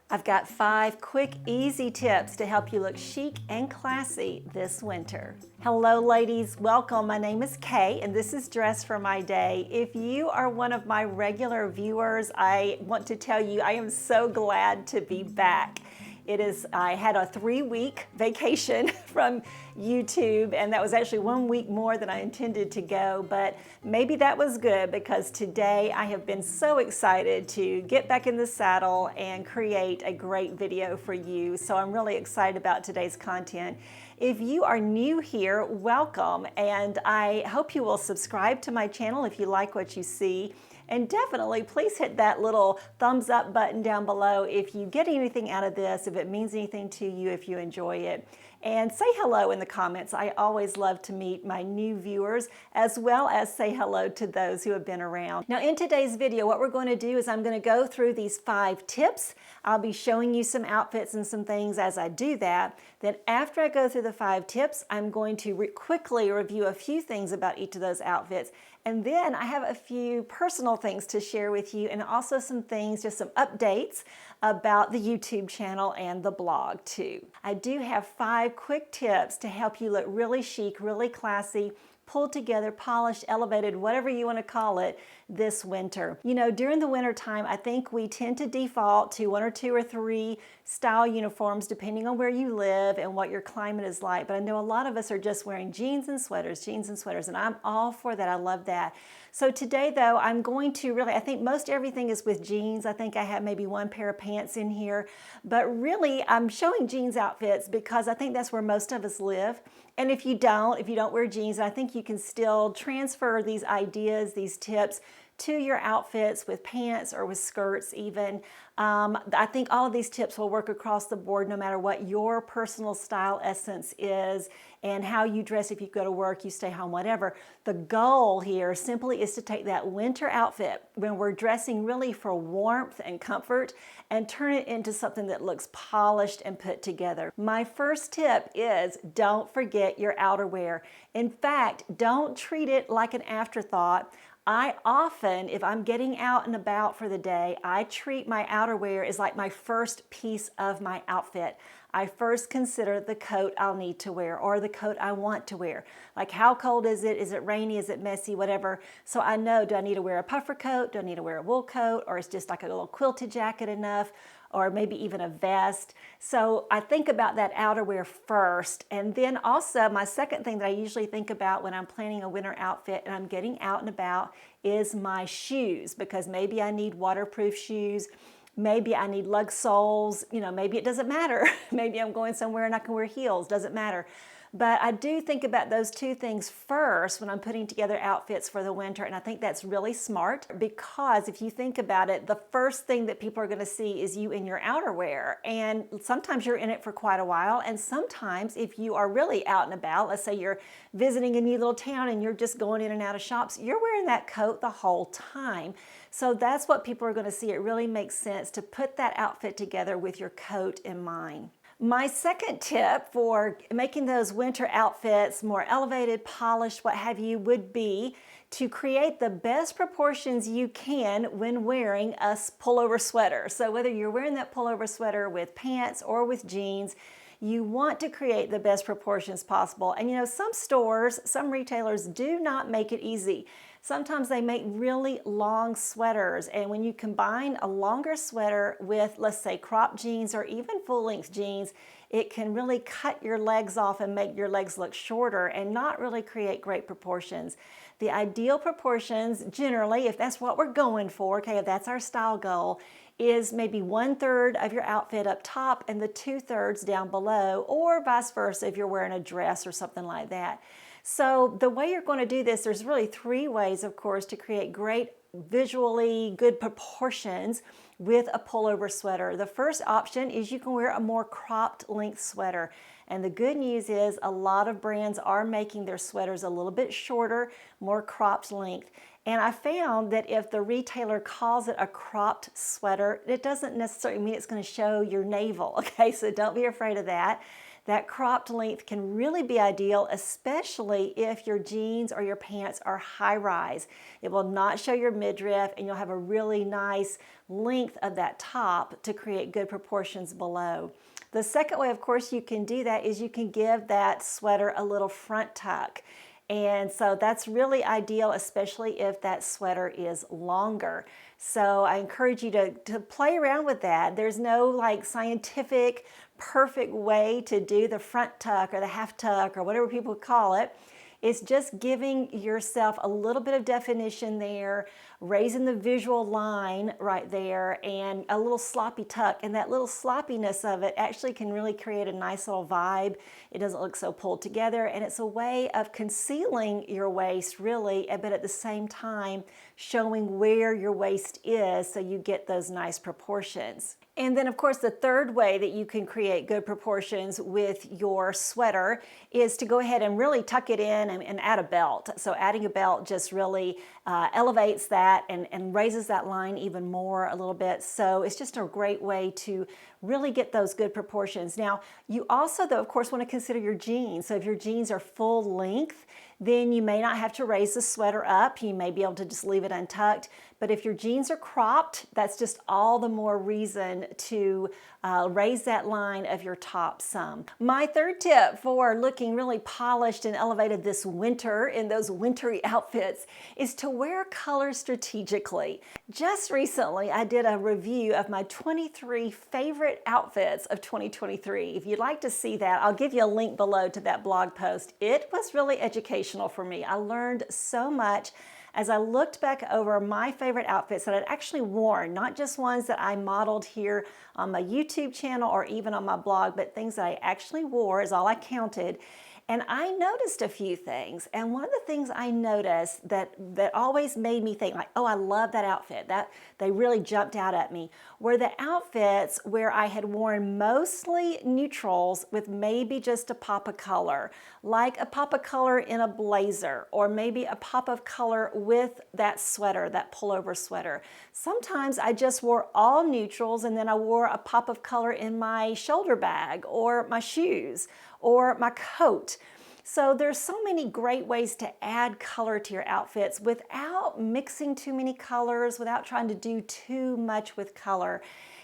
I've got 5 quick, easy tips to help you look chic and classy this winter. Hello ladies, welcome. My name is Kay and this is Dress for My Day. If you are one of my regular viewers, I want to tell you I am so glad to be back. I had a 3-week vacation from YouTube, and that was actually 1 week more than I intended to go, but maybe that was good because today I have been so excited to get back in the saddle and create a great video for you. So I'm really excited about today's content. If you are new here, welcome, and I hope you will subscribe to my channel if you like what you see. And definitely, please hit that little thumbs up button down below if you get anything out of this, if it means anything to you, if you enjoy it. And say hello in the comments. I always love to meet my new viewers, as well as say hello to those who have been around. Now in today's video, what we're going to do is I'm going to go through these 5 tips. I'll be showing you some outfits and some things as I do that. Then after I go through the 5 tips, I'm going to quickly review a few things about each of those outfits. And then I have a few personal things to share with you, and also some things, just some updates about the YouTube channel and the blog too. I do have 5 quick tips to help you look really chic, really classy, pulled together, polished, elevated, whatever you want to call it, this winter. You know, during the winter time, I think we tend to default to 1 or 2 or 3 style uniforms depending on where you live and what your climate is like. But I know a lot of us are just wearing jeans and sweaters, and I'm all for that. I love that. So today though, I'm going to I think most everything is with jeans. I think I have maybe 1 pair of pants in here, but really I'm showing jeans outfits because I think that's where most of us live. And if you don't wear jeans, I think you can still transfer these ideas, these tips to your outfits with pants or with skirts even. I think all of these tips will work across the board no matter what your personal style essence is and how you dress. If you go to work, you stay home, whatever. The goal here simply is to take that winter outfit when we're dressing really for warmth and comfort and turn it into something that looks polished and put together. My first tip is don't forget your outerwear. In fact, don't treat it like an afterthought. I often, if I'm getting out and about for the day, I treat my outerwear as like my first piece of my outfit. I first consider the coat I'll need to wear or the coat I want to wear. Like how cold is it? Is it rainy? Is it messy? Whatever. So I know, do I need to wear a puffer coat? Do I need to wear a wool coat? Or is just like a little quilted jacket enough? Or maybe even a vest. So I think about that outerwear first. And then also my second thing that I usually think about when I'm planning a winter outfit and I'm getting out and about is my shoes, because maybe I need waterproof shoes. Maybe I need lug soles, you know, maybe it doesn't matter. Maybe I'm going somewhere and I can wear heels, doesn't matter. But I do think about those 2 things first when I'm putting together outfits for the winter, and I think that's really smart because if you think about it, the first thing that people are going to see is you in your outerwear, and sometimes you're in it for quite a while, and sometimes if you are really out and about, let's say you're visiting a new little town and you're just going in and out of shops, you're wearing that coat the whole time. So that's what people are going to see. It really makes sense to put that outfit together with your coat in mind. My second tip for making those winter outfits more elevated, polished, what have you, would be to create the best proportions you can when wearing a pullover sweater. So whether you're wearing that pullover sweater with pants or with jeans, you want to create the best proportions possible. And you know, some stores, some retailers do not make it easy. Sometimes they make really long sweaters, and when you combine a longer sweater with, let's say, cropped jeans or even full-length jeans, it can really cut your legs off and make your legs look shorter and not really create great proportions. The ideal proportions, generally, if that's what we're going for, okay, if that's our style goal, is maybe 1/3 of your outfit up top and the 2/3 down below, or vice versa if you're wearing a dress or something like that. So the way you're going to do this, there's really 3 ways, of course, to create great visually good proportions with a pullover sweater. The first option is you can wear a more cropped length sweater. And the good news is a lot of brands are making their sweaters a little bit shorter, more cropped length. And I found that if the retailer calls it a cropped sweater, it doesn't necessarily mean it's going to show your navel, okay? So don't be afraid of that. that cropped length can really be ideal, especially if your jeans or your pants are high rise. It will not show your midriff, and you'll have a really nice length of that top to create good proportions below. The second way, of course, you can do that is you can give that sweater a little front tuck. And so that's really ideal, especially if that sweater is longer. So I encourage you to play around with that. There's no like scientific, perfect way to do the front tuck or the half tuck or whatever people call it. It's just giving yourself a little bit of definition there, raising the visual line right there, and a little sloppy tuck. And that little sloppiness of it actually can really create a nice little vibe. It doesn't look so pulled together, and it's a way of concealing your waist really, but at the same time showing where your waist is so you get those nice proportions. And then of course the third way that you can create good proportions with your sweater is to go ahead and really tuck it in and add a belt. So adding a belt just really elevates that and raises that line even more a little bit. So it's just a great way to really get those good proportions. Now you also though of course want to consider your jeans. So if your jeans are full length, then you may not have to raise the sweater up. You may be able to just leave it untucked. But if your jeans are cropped, that's just all the more reason to raise that line of your top some. My third tip for looking really polished and elevated this winter in those wintry outfits is to wear colors strategically. Just recently, I did a review of my 23 favorite outfits of 2023. If you'd like to see that, I'll give you a link below to that blog post. It was really educational for me. I learned so much as I looked back over my favorite outfits that I'd actually worn, not just ones that I modeled here on my YouTube channel or even on my blog, but things that I actually wore is all I counted. And I noticed a few things. And one of the things I noticed that always made me think like, oh, I love that outfit. That they really jumped out at me were the outfits where I had worn mostly neutrals with maybe just a pop of color, like a pop of color in a blazer, or maybe a pop of color with that sweater, that pullover sweater. Sometimes I just wore all neutrals and then I wore a pop of color in my shoulder bag or my shoes or my coat. So there's so many great ways to add color to your outfits without mixing too many colors, without trying to do too much with color.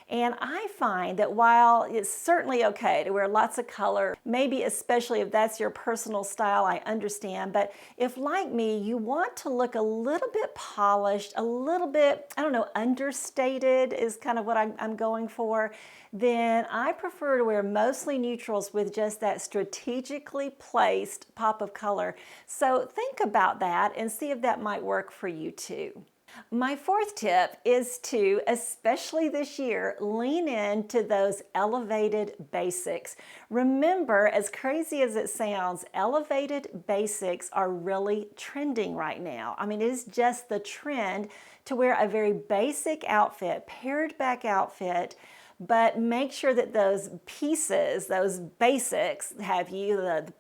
And I find that while it's certainly okay to wear lots of color, maybe especially if that's your personal style, I understand. But if like me, you want to look a little bit polished, a little bit, I don't know, understated is kind of what I'm going for, then I prefer to wear mostly neutrals with just that strategically placed pop of color. So think about that and see if that might work for you too. My fourth tip is to, especially this year, lean into those elevated basics. Remember, as crazy as it sounds, elevated basics are really trending right now. I mean, it is just the trend to wear a very basic outfit, pared back outfit, but make sure that those pieces, those basics, have you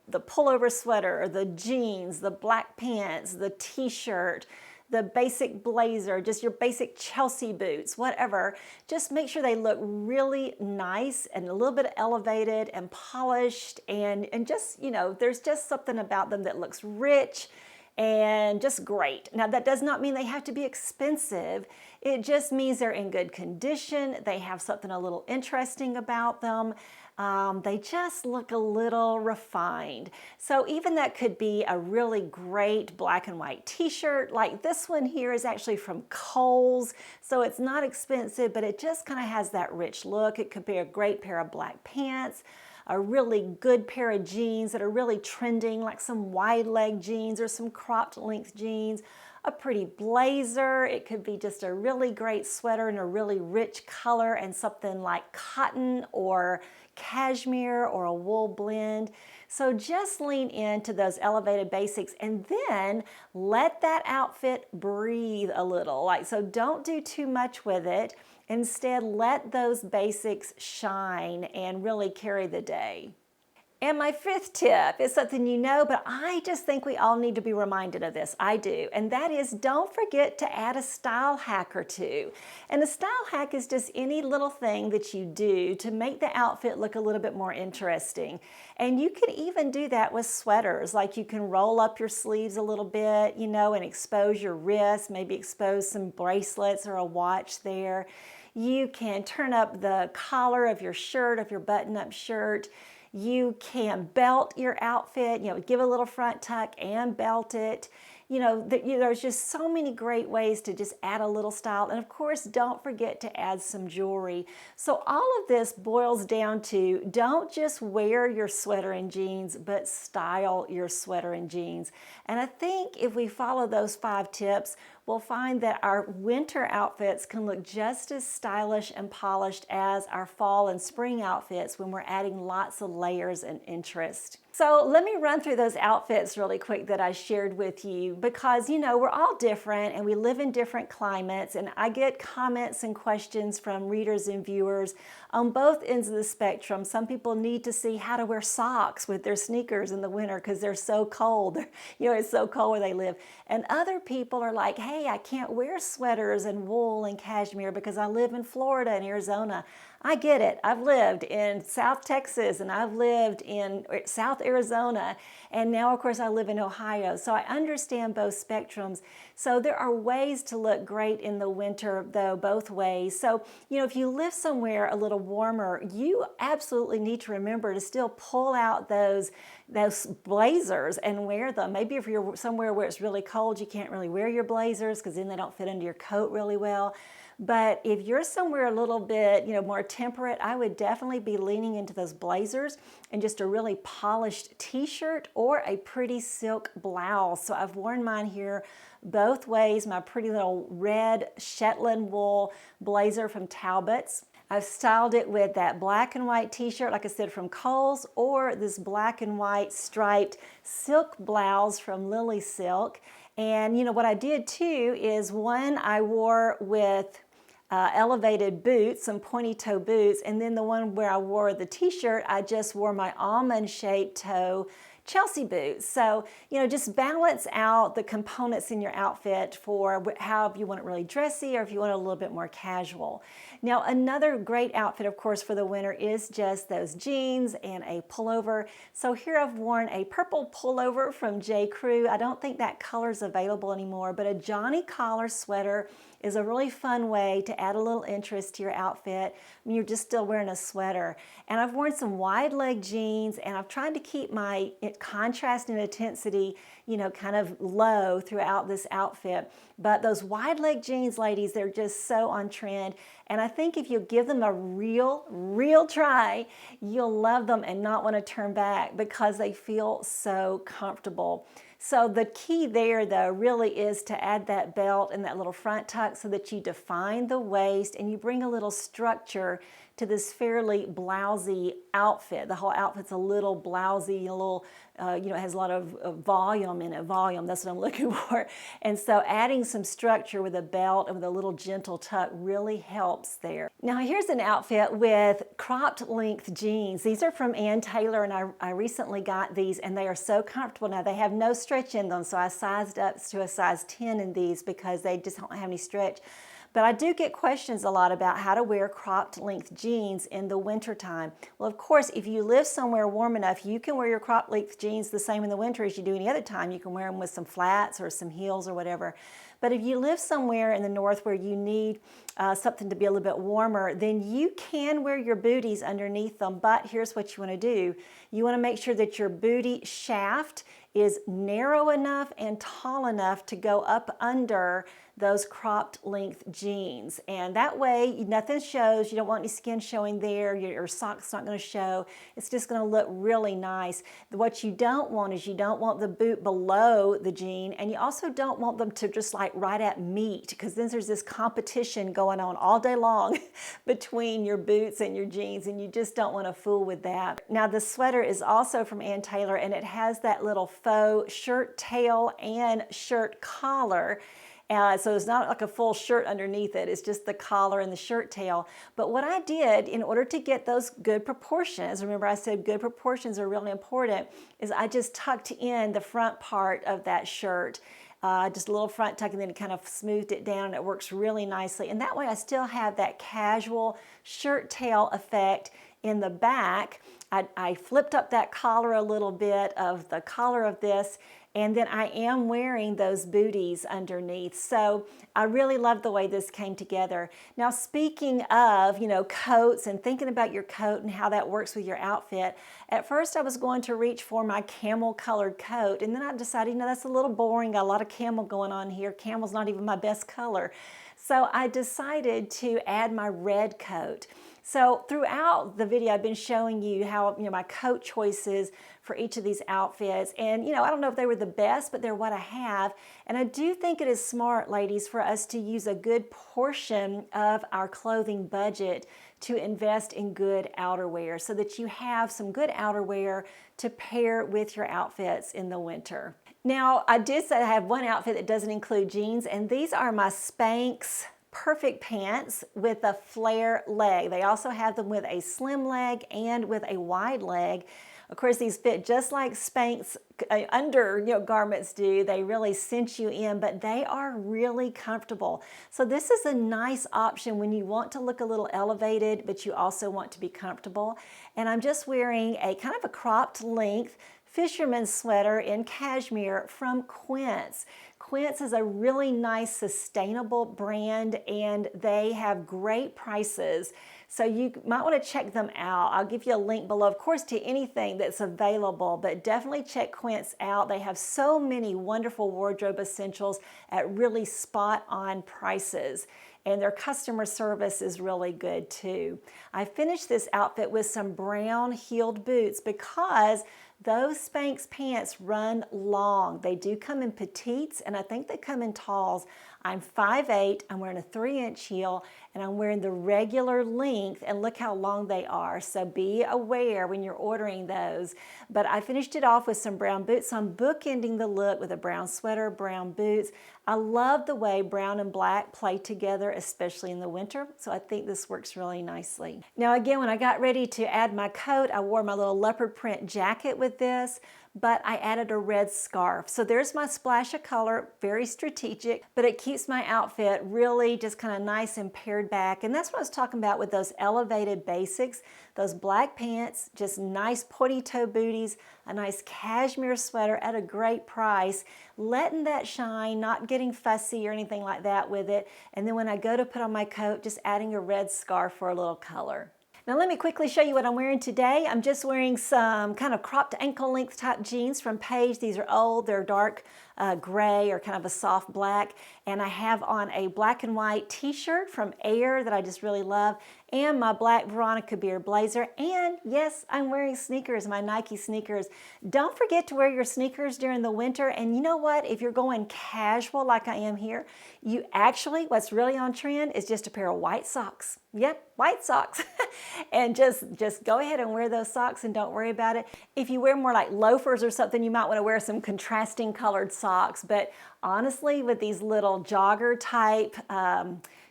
the pullover sweater, the jeans, the black pants, the t-shirt, the basic blazer, just your basic Chelsea boots, whatever. Just make sure they look really nice and a little bit elevated and polished and just, you know, there's just something about them that looks rich and just great. Now that does not mean they have to be expensive. It just means they're in good condition. They have something a little interesting about them. They just look a little refined. So even that could be a really great black and white t-shirt. Like this one here is actually from Kohl's. So it's not expensive, but it just kind of has that rich look. It could be a great pair of black pants, a really good pair of jeans that are really trending, like some wide leg jeans or some cropped length jeans, a pretty blazer. It could be just a really great sweater in a really rich color and something like cotton or cashmere or a wool blend. So just lean into those elevated basics and then let that outfit breathe a little. So don't do too much with it. Instead, let those basics shine and really carry the day. And my fifth tip is something you know, but I just think we all need to be reminded of this. I do. And that is, don't forget to add a style hack or two. And a style hack is just any little thing that you do to make the outfit look a little bit more interesting. And you can even do that with sweaters. Like you can roll up your sleeves a little bit, you know, and expose your wrists, maybe expose some bracelets or a watch there. You can turn up the collar of your shirt, of your button-up shirt. You can belt your outfit, you know, give a little front tuck and belt it. You know, there's just so many great ways to just add a little style. And of course, don't forget to add some jewelry. So all of this boils down to, don't just wear your sweater and jeans, but style your sweater and jeans. And I think if we follow those 5 tips, we'll find that our winter outfits can look just as stylish and polished as our fall and spring outfits when we're adding lots of layers and interest. So let me run through those outfits really quick that I shared with you, because you know, we're all different and we live in different climates, and I get comments and questions from readers and viewers on both ends of the spectrum. Some people need to see how to wear socks with their sneakers in the winter because they're so cold. You know, it's so cold where they live. And other people are like, hey, I can't wear sweaters and wool and cashmere because I live in Florida and Arizona. I get it. I've lived in South Texas and I've lived in South Arizona, and now of course I live in Ohio. So I understand both spectrums. So there are ways to look great in the winter though, both ways. So, you know, if you live somewhere a little warmer, you absolutely need to remember to still pull out those blazers and wear them. Maybe if you're somewhere where it's really cold, you can't really wear your blazers because then they don't fit into your coat really well. But if you're somewhere a little bit, you know, more temperate, I would definitely be leaning into those blazers and just a really polished t-shirt or a pretty silk blouse. So I've worn mine here both ways, my pretty little red Shetland wool blazer from Talbot's. I've styled it with that black and white t-shirt, like I said, from Kohl's, or this black and white striped silk blouse from Lily Silk. And you know what I did too is one I wore with elevated boots, some pointy toe boots, and then the one where I wore the t-shirt, I just wore my almond shaped toe Chelsea boots. So, you know, just balance out the components in your outfit for how you want it really dressy or if you want it a little bit more casual. Now, another great outfit, of course, for the winter is just those jeans and a pullover. So here I've worn a purple pullover from J. Crew. I don't think that color is available anymore, but a Johnny collar sweater is a really fun way to add a little interest to your outfit when you're just still wearing a sweater. And I've worn some wide leg jeans, and I've tried to keep my contrast and intensity, you know, kind of low throughout this outfit. But those wide leg jeans, ladies, they're just so on trend. And I think if you give them a real try, you'll love them and not want to turn back because they feel so comfortable. So the key there, though, really is to add that belt and that little front tuck so that you define the waist and you bring a little structure to this fairly blousy outfit. The whole outfit's a little blousy, a little, you know, it has a lot of volume in it. Volume, that's what I'm looking for. And so adding some structure with a belt and with a little gentle tuck really helps there. Now here's an outfit with cropped length jeans. These are from Ann Taylor, and I recently got these, and they are so comfortable now. They have no stretch in them, so I sized up to a size 10 in these because they just don't have any stretch. But I do get questions a lot about how to wear cropped length jeans in the winter time. Well, of course, if you live somewhere warm enough, you can wear your cropped length jeans the same in the winter as you do any other time. You can wear them with some flats or some heels or whatever. But if you live somewhere in the north where you need something to be a little bit warmer, then you can wear your booties underneath them. But here's what you want to do. You want to make sure that your booty shaft is narrow enough and tall enough to go up under those cropped length jeans. And that way nothing shows. You don't want any skin showing there. Your sock's not going to show. It's just going to look really nice. What you don't want is you don't want the boot below the jean, and you also don't want them to just like right at meet, because then there's this competition going on all day long between your boots and your jeans, and you just don't want to fool with that. Now the sweater is also from Ann Taylor, and it has that little faux shirt tail and shirt collar. So it's not like a full shirt underneath it. It's just the collar and the shirt tail. But what I did in order to get those good proportions, remember I said good proportions are really important, is I just tucked in the front part of that shirt. Just a little front tuck, and then it kind of smoothed it down, and it works really nicely. And that way I still have that casual shirt tail effect in the back. I flipped up that collar a little bit of the collar of this, and then I am wearing those booties underneath. So I really love the way this came together. Now, speaking of, coats and thinking about your coat and how that works with your outfit, at first I was going to reach for my camel colored coat, and then I decided, that's a little boring, got a lot of camel going on here. Camel's not even my best color. So I decided to add my red coat. So throughout the video, I've been showing you how, my coat choices for each of these outfits. And, I don't know if they were the best, but they're what I have. And I do think it is smart, ladies, for us to use a good portion of our clothing budget to invest in good outerwear so that you have some good outerwear to pair with your outfits in the winter. Now, I did say I have one outfit that doesn't include jeans, and these are my Spanx Perfect pants with a flare leg. They also have them with a slim leg and with a wide leg. Of course, these fit just like Spanx garments do. They really cinch you in, but they are really comfortable. So this is a nice option when you want to look a little elevated, but you also want to be comfortable. And I'm just wearing a kind of a cropped length fisherman's sweater in cashmere from Quince. Quince is a really nice sustainable brand, and they have great prices. So you might want to check them out. I'll give you a link below, of course, to anything that's available, but definitely check Quince out. They have so many wonderful wardrobe essentials at really spot on prices. And their customer service is really good too. I finished this outfit with some brown heeled boots because those Spanx pants run long. They do come in petites, and I think they come in talls. I'm 5'8", I'm wearing a 3-inch heel, and I'm wearing the regular length, and look how long they are. So be aware when you're ordering those. But I finished it off with some brown boots. So I'm bookending the look with a brown sweater, brown boots. I love the way brown and black play together, especially in the winter. So I think this works really nicely. Now again, when I got ready to add my coat, I wore my little leopard print jacket with this, but I added a red scarf. So there's my splash of color, very strategic, but it keeps my outfit really just kind of nice and pared back. And that's what I was talking about with those elevated basics, those black pants, just nice pointy toe booties, a nice cashmere sweater at a great price, letting that shine, not getting fussy or anything like that with it. And then when I go to put on my coat, just adding a red scarf for a little color. Now let me quickly show you what I'm wearing today. I'm just wearing some kind of cropped ankle length type jeans from Paige. These are old, they're dark gray or kind of a soft black. And I have on a black and white t-shirt from Air that I just really love, and my black Veronica Beard blazer. And yes, I'm wearing sneakers, my Nike sneakers. Don't forget to wear your sneakers during the winter. And you know what? If you're going casual like I am here, you actually, what's really on trend is just a pair of white socks. Yep, white socks. And just go ahead and wear those socks and don't worry about it. If you wear more like loafers or something, you might want to wear some contrasting colored socks. But honestly, with these little jogger type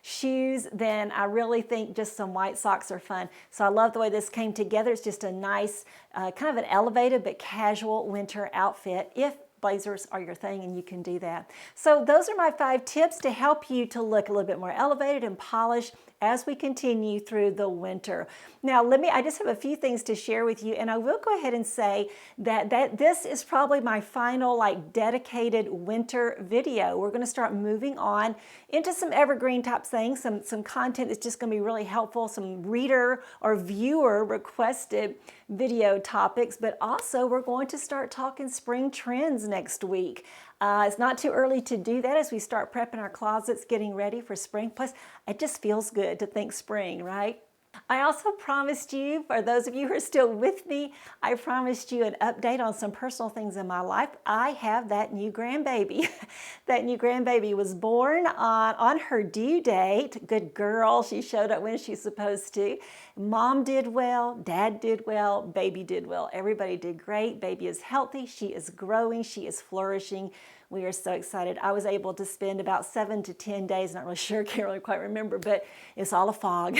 shoes, then I really think just some white socks are fun. So I love the way this came together. It's just a nice, kind of an elevated but casual winter outfit if blazers are your thing and you can do that. So those are my 5 tips to help you to look a little bit more elevated and polished as we continue through the winter. Now I just have a few things to share with you, and I will go ahead and say that this is probably my final dedicated winter video. We're gonna start moving on into some evergreen type things, some content that's just gonna be really helpful, some reader or viewer requested video topics, but also we're going to start talking spring trends next week. It's not too early to do that as we start prepping our closets, getting ready for spring. Plus, it just feels good to think spring, right? I also promised you, for those of you who are still with me, I promised you an update on some personal things in my life. I have that new grandbaby. That new grandbaby was born on her due date. Good girl, she showed up when she's supposed to. Mom did well, Dad did well, baby did well. Everybody did great. Baby is healthy, she is growing, she is flourishing. We are so excited. I was able to spend about 7 to 10 days, not really sure, can't really quite remember, but it's all a fog.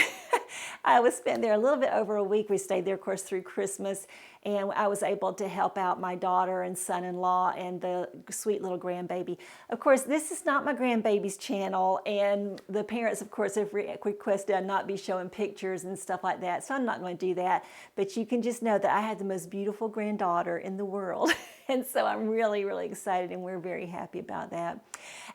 I was spent there a little bit over a week. We stayed there, of course, through Christmas, and I was able to help out my daughter and son-in-law and the sweet little grandbaby. Of course, this is not my grandbaby's channel, and the parents, of course, have requested I not be showing pictures and stuff like that, so I'm not going to do that. But you can just know that I had the most beautiful granddaughter in the world, and so I'm really, really excited, and we're very happy about that.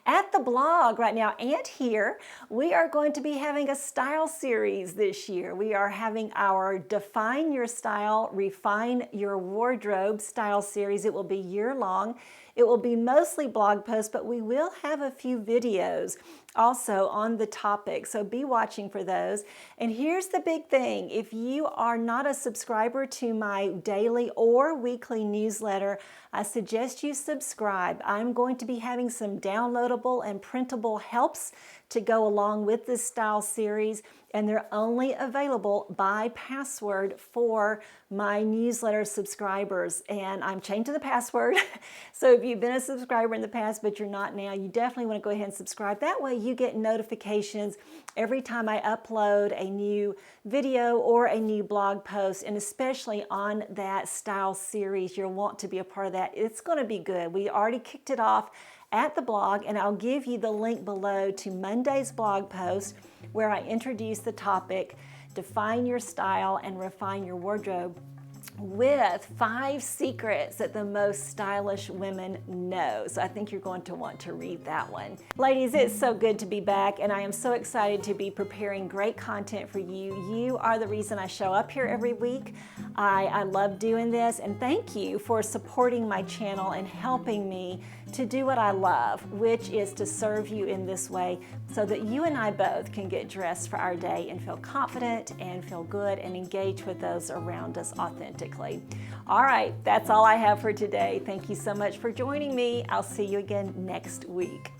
At the blog right now and here, we are going to be having a style series this year. We are having our Define Your Style, Refine Your Wardrobe style series. It will be year-long. It will be mostly blog posts, but we will have a few videos also on the topic, so be watching for those. And here's the big thing. If you are not a subscriber to my daily or weekly newsletter, I suggest you subscribe. I'm going to be having some downloadable and printable helps to go along with this style series, and they're only available by password for my newsletter subscribers. And I'm changing the password. So if you've been a subscriber in the past, but you're not now, you definitely want to go ahead and subscribe. That way you get notifications every time I upload a new video or a new blog post, and especially on that style series, you'll want to be a part of that. It's going to be good. We already kicked it off at the blog, and I'll give you the link below to Monday's blog post where I introduce the topic, Define Your Style and Refine Your Wardrobe, with 5 secrets that the most stylish women know. So I think you're going to want to read that one. Ladies, it's so good to be back, and I am so excited to be preparing great content for you. You are the reason I show up here every week. I love doing this, and thank you for supporting my channel and helping me to do what I love, which is to serve you in this way so that you and I both can get dressed for our day and feel confident and feel good and engage with those around us authentically. All right, that's all I have for today. Thank you so much for joining me. I'll see you again next week.